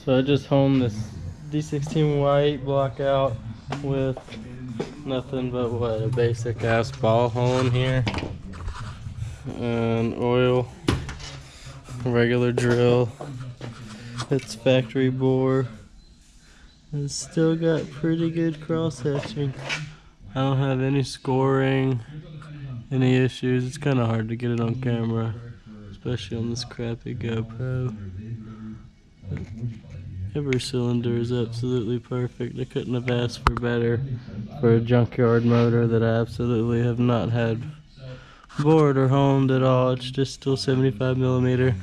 So I just honed this D16 white block out with nothing but what, a basic ass ball hone here, and oil, regular drill. It's factory bore. It's still got pretty good cross hatching. I don't have any scoring, any issues. It's kind of hard to get it on camera, especially on this crappy GoPro. But every cylinder is absolutely perfect. I couldn't have asked for better for a junkyard motor that I absolutely have not had bored or honed at all. It's just still 75mm.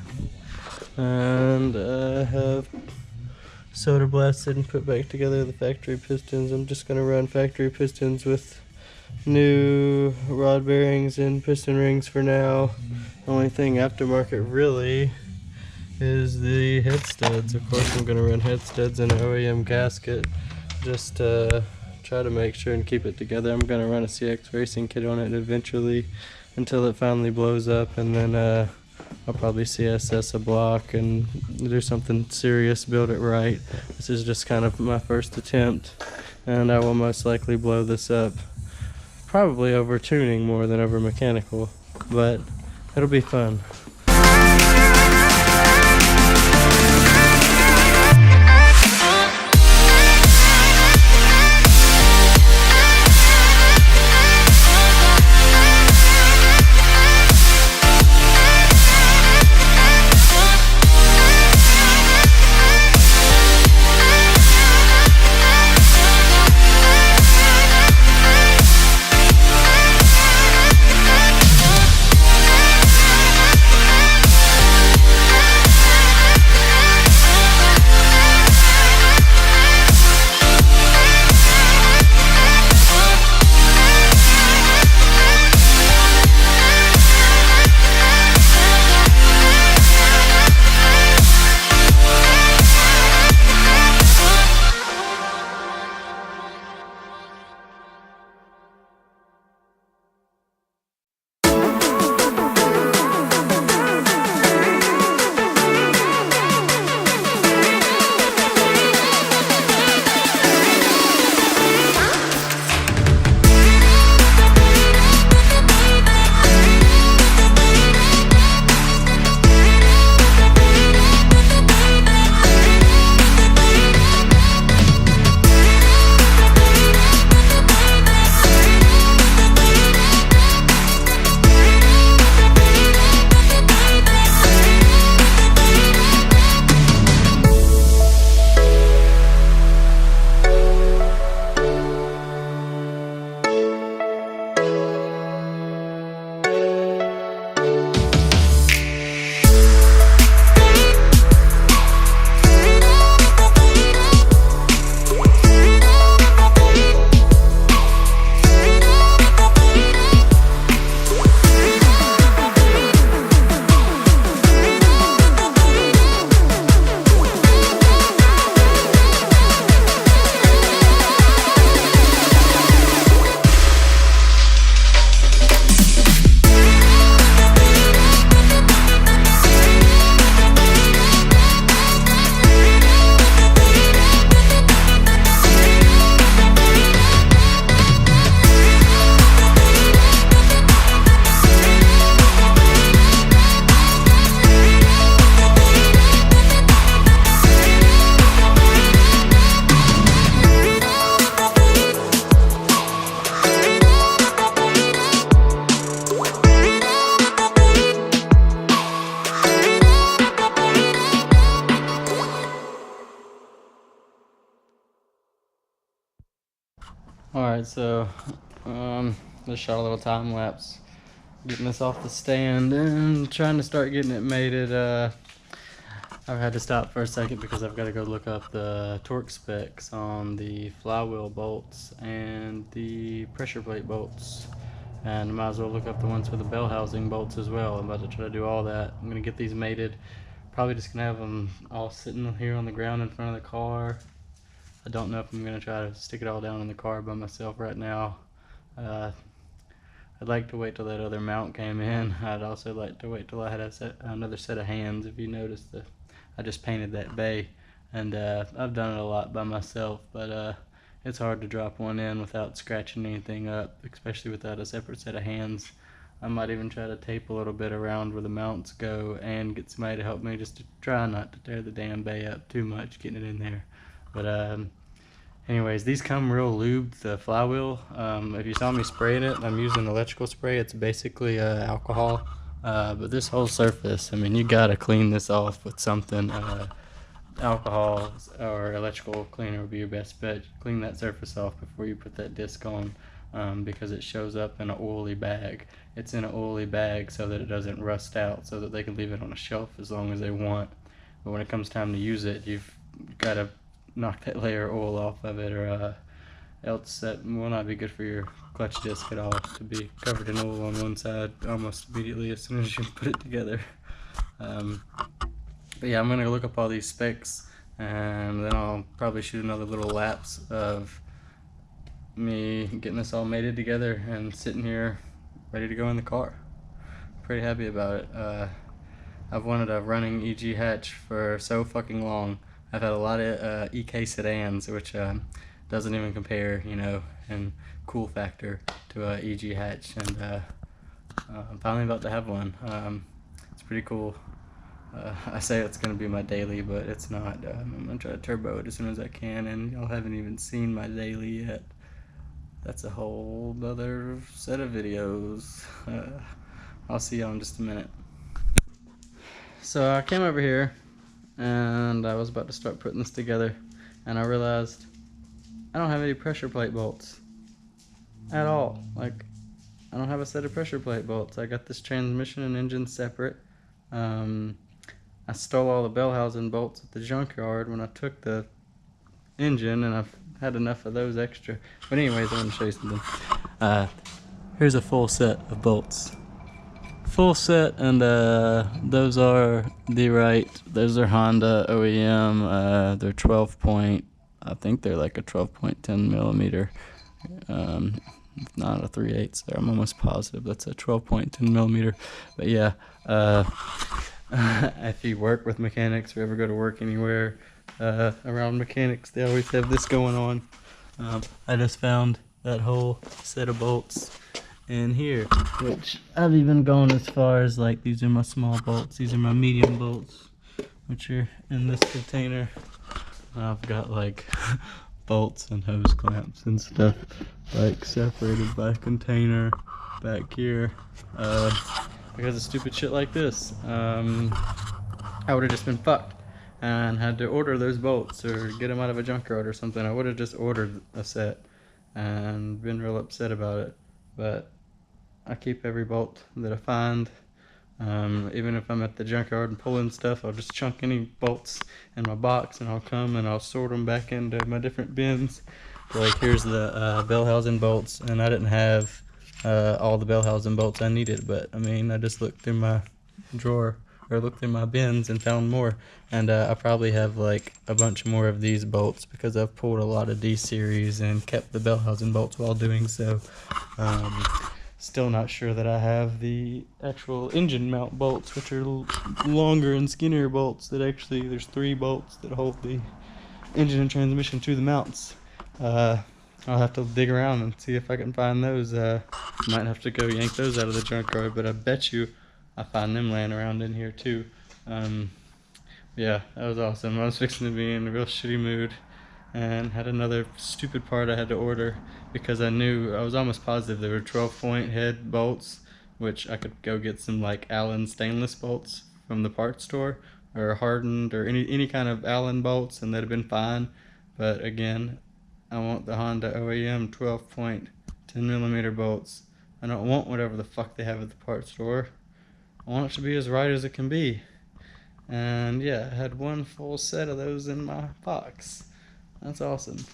And I have solder blasted and put back together the factory pistons. I'm just going to run factory pistons with new rod bearings and piston rings for now. The only thing aftermarket really is the head studs. Of course I'm going to run head studs and an OEM gasket just to try to make sure and keep it together. I'm going to run a CX racing kit on it eventually until it finally blows up, and then I'll probably CSS a block and do something serious, build it right. This is just kind of my first attempt, and I will most likely blow this up. Probably over tuning more than over mechanical, but it'll be fun. Alright, so just shot a little time lapse getting this off the stand and trying to start getting it mated. I've had to stop for a second because I've got to go look up the torque specs on the flywheel bolts and the pressure plate bolts, and I might as well look up the ones for the bell housing bolts as well. I'm about to try to do all that. I'm going to get these mated. Probably just going to have them all sitting here on the ground in front of the car. I don't know if I'm going to try to stick it all down in the car by myself right now. I'd like to wait till that other mount came in. I'd also like to wait till I had another set of hands. If you notice, I just painted that bay and I've done it a lot by myself, but it's hard to drop one in without scratching anything up, especially without a separate set of hands. I might even try to tape a little bit around where the mounts go and get somebody to help me just to try not to tear the damn bay up too much getting it in there. But anyways, these come real lubed, the flywheel. If you saw me spraying it, I'm using electrical spray. It's basically alcohol. But this whole surface, I mean, you gotta clean this off with something. Alcohol or electrical cleaner would be your best bet. Clean that surface off before you put that disc on, because it shows up in an oily bag. It's in an oily bag so that it doesn't rust out, so that they can leave it on a shelf as long as they want. But when it comes time to use it, you've got to knock that layer of oil off of it, or else that will not be good for your clutch disc at all, to be covered in oil on one side almost immediately as soon as you put it together. But yeah, I'm gonna look up all these specs, and then I'll probably shoot another little lapse of me getting this all mated together and sitting here ready to go in the car. Pretty happy about it. I've wanted a running EG hatch for so fucking long. I've had a lot of EK sedans, which doesn't even compare, you know, in cool factor to a EG hatch, and I'm finally about to have one. It's pretty cool. I say it's going to be my daily, but it's not. I'm going to try to turbo it as soon as I can, and y'all haven't even seen my daily yet. That's a whole other set of videos. I'll see y'all in just a minute. So I came over here, and I was about to start putting this together, and I realized I don't have any pressure plate bolts at all. Like, I don't have a set of pressure plate bolts. I got this transmission and engine separate. I stole all the bell housing bolts at the junkyard when I took the engine, and I've had enough of those extra. But anyways, I want to show you something. Here's a full set of bolts. Full set, and those are those are Honda OEM. They're 12 point, I think they're like a 12.10 millimeter. Not a 3/8 there. I'm almost positive that's a 12.10 millimeter. But yeah, if you work with mechanics or ever go to work anywhere around mechanics, they always have this going on. I just found that whole set of bolts in here, which I've even gone as far as, like, these are my small bolts, these are my medium bolts, which are in this container. I've got like bolts and hose clamps and stuff, like, separated by container back here, because of stupid shit like this. I would have just been fucked and had to order those bolts or get them out of a junkyard or something. I would have just ordered a set and been real upset about it. But I keep every bolt that I find. Even if I'm at the junkyard and pulling stuff, I'll just chunk any bolts in my box, and I'll come and I'll sort them back into my different bins. So, like, here's the bell housing bolts, and I didn't have all the bell housing bolts I needed, but I mean, I just looked through my drawer, or looked through my bins, and found more. And I probably have like a bunch more of these bolts because I've pulled a lot of D series and kept the bell housing bolts while doing so. Still not sure that I have the actual engine mount bolts, which are longer and skinnier bolts that actually, there's 3 bolts that hold the engine and transmission to the mounts. I'll have to dig around and see if I can find those. Might have to go yank those out of the junkyard, but I bet you I find them laying around in here too. Yeah, that was awesome. I was fixing to be in a real shitty mood and had another stupid part I had to order because I was almost positive they were 12-point head bolts, which I could go get some like Allen stainless bolts from the parts store, or hardened, or any kind of Allen bolts, and that'd have been fine. But again, I want the Honda OEM 12-point 10mm bolts. I don't want whatever the fuck they have at the parts store. I want it to be as right as it can be. And yeah, I had one full set of those in my box. That's awesome.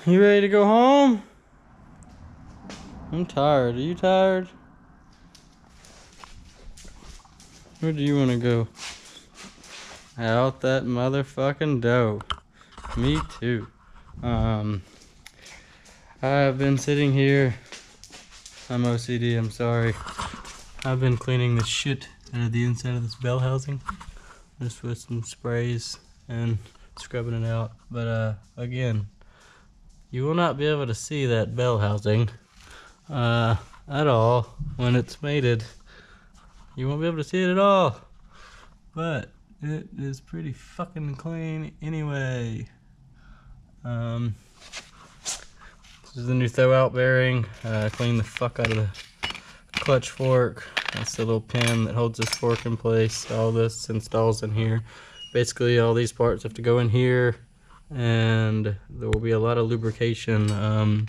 You ready to go home? I'm tired. Are you tired? Where do you want to go? Out that motherfucking dough. Me too. I've been sitting here. I'm OCD, I'm sorry. I've been cleaning the shit out of the inside of this bell housing. Just with some sprays and scrubbing it out. But again, you will not be able to see that bell housing at all when it's mated. You won't be able to see it at all. But it is pretty fucking clean anyway. This is the new throw out bearing. Clean the fuck out of the clutch fork. That's the little pin that holds this fork in place. All this installs in here. Basically all these parts have to go in here, and there will be a lot of lubrication.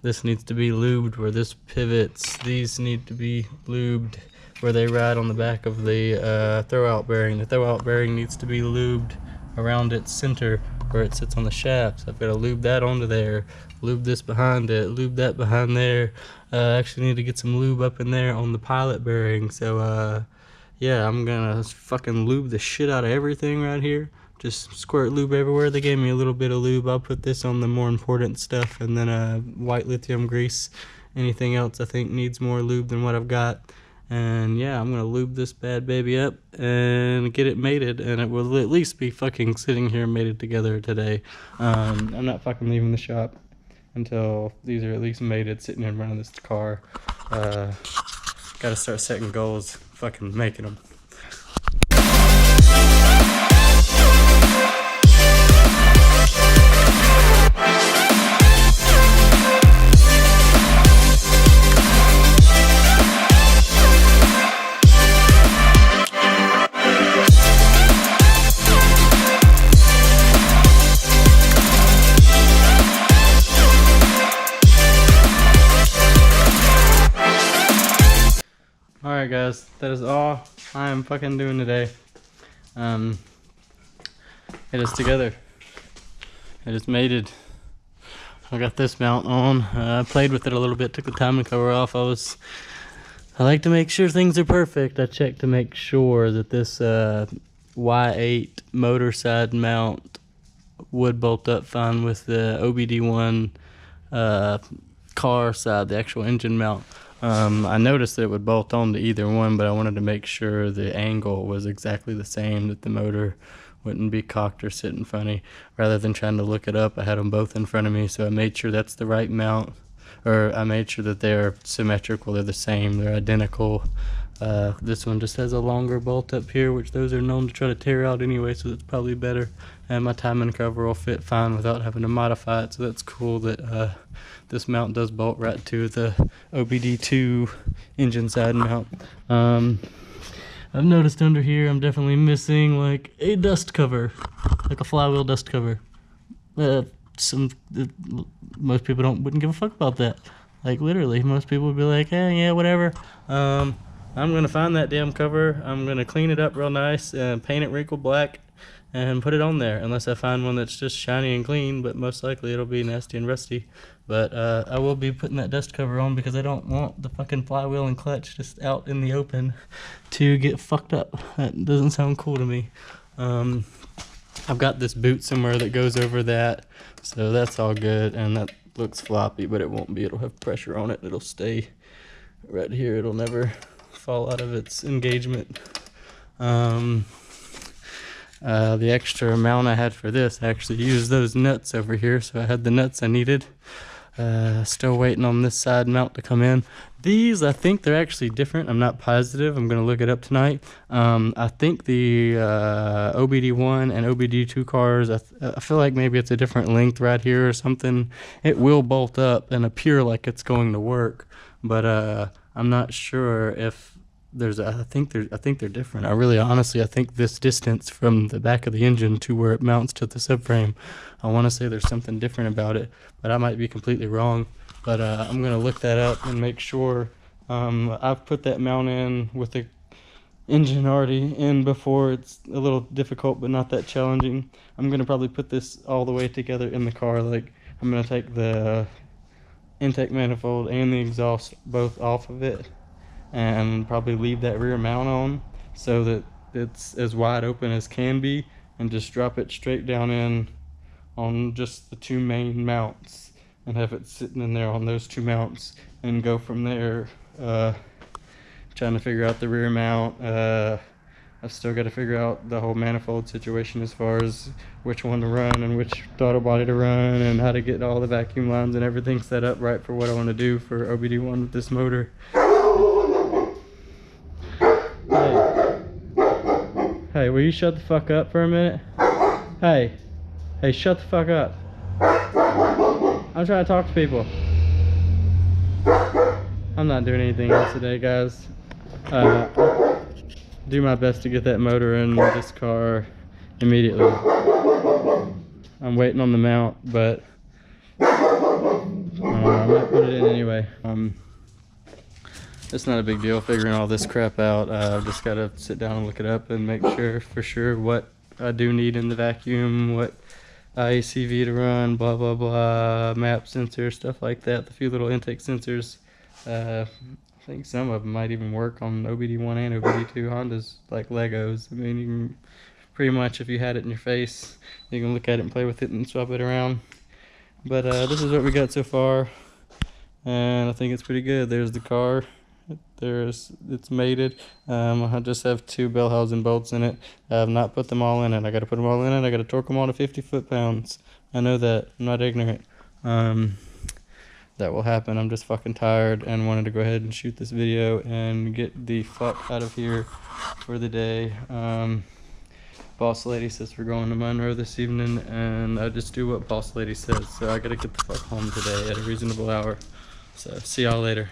This needs to be lubed where this pivots. These need to be lubed where they ride on the back of the throw out bearing. The throw out bearing needs to be lubed around its center where it sits on the shaft. So I've got to lube that onto there, lube this behind it, lube that behind there. Actually need to get some lube up in there on the pilot bearing. So yeah, I'm gonna fucking lube the shit out of everything right here. Just squirt lube everywhere. They gave me a little bit of lube. I'll put this on the more important stuff, and then white lithium grease. Anything else I think needs more lube than what I've got. And yeah, I'm gonna lube this bad baby up and get it mated, and it will at least be fucking sitting here mated together today. I'm not fucking leaving the shop until these are at least mated, sitting in front of this car. Gotta start setting goals, fucking making them. Alright guys, that is all I am fucking doing today. It is together. It is mated. I got this mount on. I played with it a little bit, took the timing cover off. I like to make sure things are perfect. I checked to make sure that this Y8 motor side mount would bolt up fine with the OBD1 car side, the actual engine mount. I noticed that it would bolt on to either one, but I wanted to make sure the angle was exactly the same, that the motor wouldn't be cocked or sitting funny. Rather than trying to look it up, I had them both in front of me, so I made sure that's the right mount, or I made sure that they're symmetrical, they're the same, they're identical. This one just has a longer bolt up here, which those are known to try to tear out anyway, so that's probably better. And my timing cover will fit fine without having to modify it, so that's cool that this mount does bolt right to the OBD2 engine side mount. I've noticed under here I'm definitely missing like a dust cover, like a flywheel dust cover. Most people wouldn't give a fuck about that. Like literally, most people would be like, hey, yeah, whatever. I'm gonna find that damn cover. I'm gonna clean it up real nice and paint it wrinkled black and put it on there, unless I find one that's just shiny and clean, but most likely it'll be nasty and rusty. But I will be putting that dust cover on because I don't want the fucking flywheel and clutch just out in the open to get fucked up. That doesn't sound cool to me. I've got this boot somewhere that goes over that, so that's all good. And that looks floppy, but it won't be. It'll have pressure on it. It'll stay right here. It'll never fall out of its engagement. The extra amount I had for this, I actually used those nuts over here, so I had the nuts I needed. Still waiting on this side mount to come in. These, I think they're actually different. I'm not positive. I'm going to look it up tonight. I think the OBD1 and OBD2 cars, I feel like maybe it's a different length right here or something. It will bolt up and appear like it's going to work, but I'm not sure if I think they're different. I think this distance from the back of the engine to where it mounts to the subframe, I want to say there's something different about it, but I might be completely wrong. But I'm gonna look that up and make sure. I've put that mount in with the engine already in before. It's a little difficult, but not that challenging. I'm gonna probably put this all the way together in the car, like I'm gonna take the intake manifold and the exhaust both off of it, and probably leave that rear mount on so that it's as wide open as can be, and just drop it straight down in on just the 2 main mounts and have it sitting in there on those 2 mounts and go from there. Trying to figure out the rear mount. I've still got to figure out the whole manifold situation as far as which one to run and which throttle body to run, and how to get all the vacuum lines and everything set up right for what I want to do for OBD1 with this motor. Hey, will you shut the fuck up for a minute? Hey, shut the fuck up. I'm trying to talk to people. I'm not doing anything else today, guys. Do my best to get that motor in this car immediately. I'm waiting on the mount, but I might put it in anyway. It's not a big deal figuring all this crap out. I've just got to sit down and look it up and make sure for sure what I do need in the vacuum, what IACV to run, blah blah blah, map sensor, stuff like that. The few little intake sensors. I think some of them might even work on OBD1 and OBD2. Honda's like Legos. I mean, you can pretty much, if you had it in your face, you can look at it and play with it and swap it around. But this is what we got so far, and I think it's pretty good. There's the car. It's mated. I just have 2 bell housing bolts in it. I have not put them all in it. I got to put them all in it. I got to torque them all to 50 foot-pounds. I know that. I'm not ignorant. That will happen. I'm just fucking tired and wanted to go ahead and shoot this video and get the fuck out of here for the day. Boss lady says we're going to Monroe this evening, and I just do what boss lady says. So I gotta get the fuck home today at a reasonable hour. So see y'all later.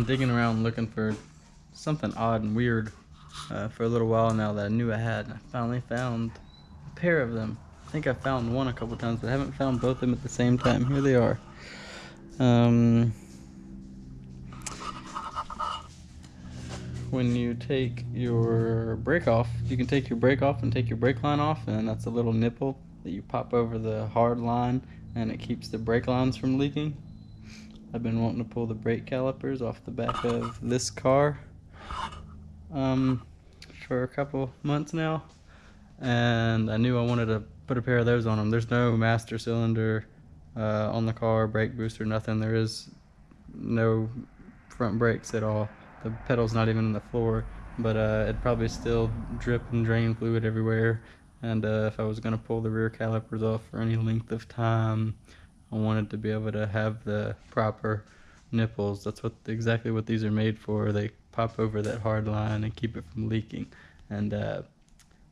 been digging around looking for something odd and weird for a little while now that I knew I had, and I finally found a pair of them. I think I found one a couple times, but I haven't found both of them at the same time. Here they are. When you take your brake off, you can take your brake off and take your brake line off, and that's a little nipple that you pop over the hard line, and it keeps the brake lines from leaking. I've been wanting to pull the brake calipers off the back of this car for a couple months now, and I knew I wanted to put a pair of those on them. There's no master cylinder on the car, brake booster, nothing. There is no front brakes at all. The pedal's not even on the floor, but it'd probably still drip and drain fluid everywhere. And if I was going to pull the rear calipers off for any length of time, I wanted to be able to have the proper nipples. That's exactly what these are made for. They pop over that hard line and keep it from leaking. And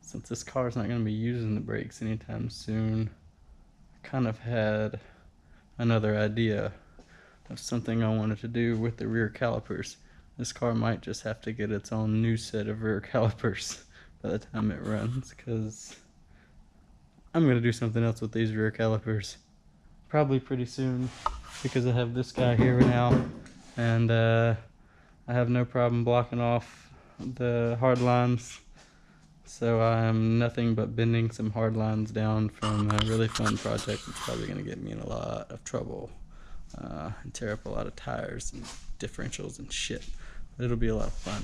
since this car's not going to be using the brakes anytime soon, I kind of had another idea of something I wanted to do with the rear calipers. This car might just have to get its own new set of rear calipers by the time it runs, because I'm going to do something else with these rear calipers probably pretty soon, because I have this guy here now, and I have no problem blocking off the hard lines, so I'm nothing but bending some hard lines down from a really fun project that's probably going to get me in a lot of trouble and tear up a lot of tires and differentials and shit. But it'll be a lot of fun.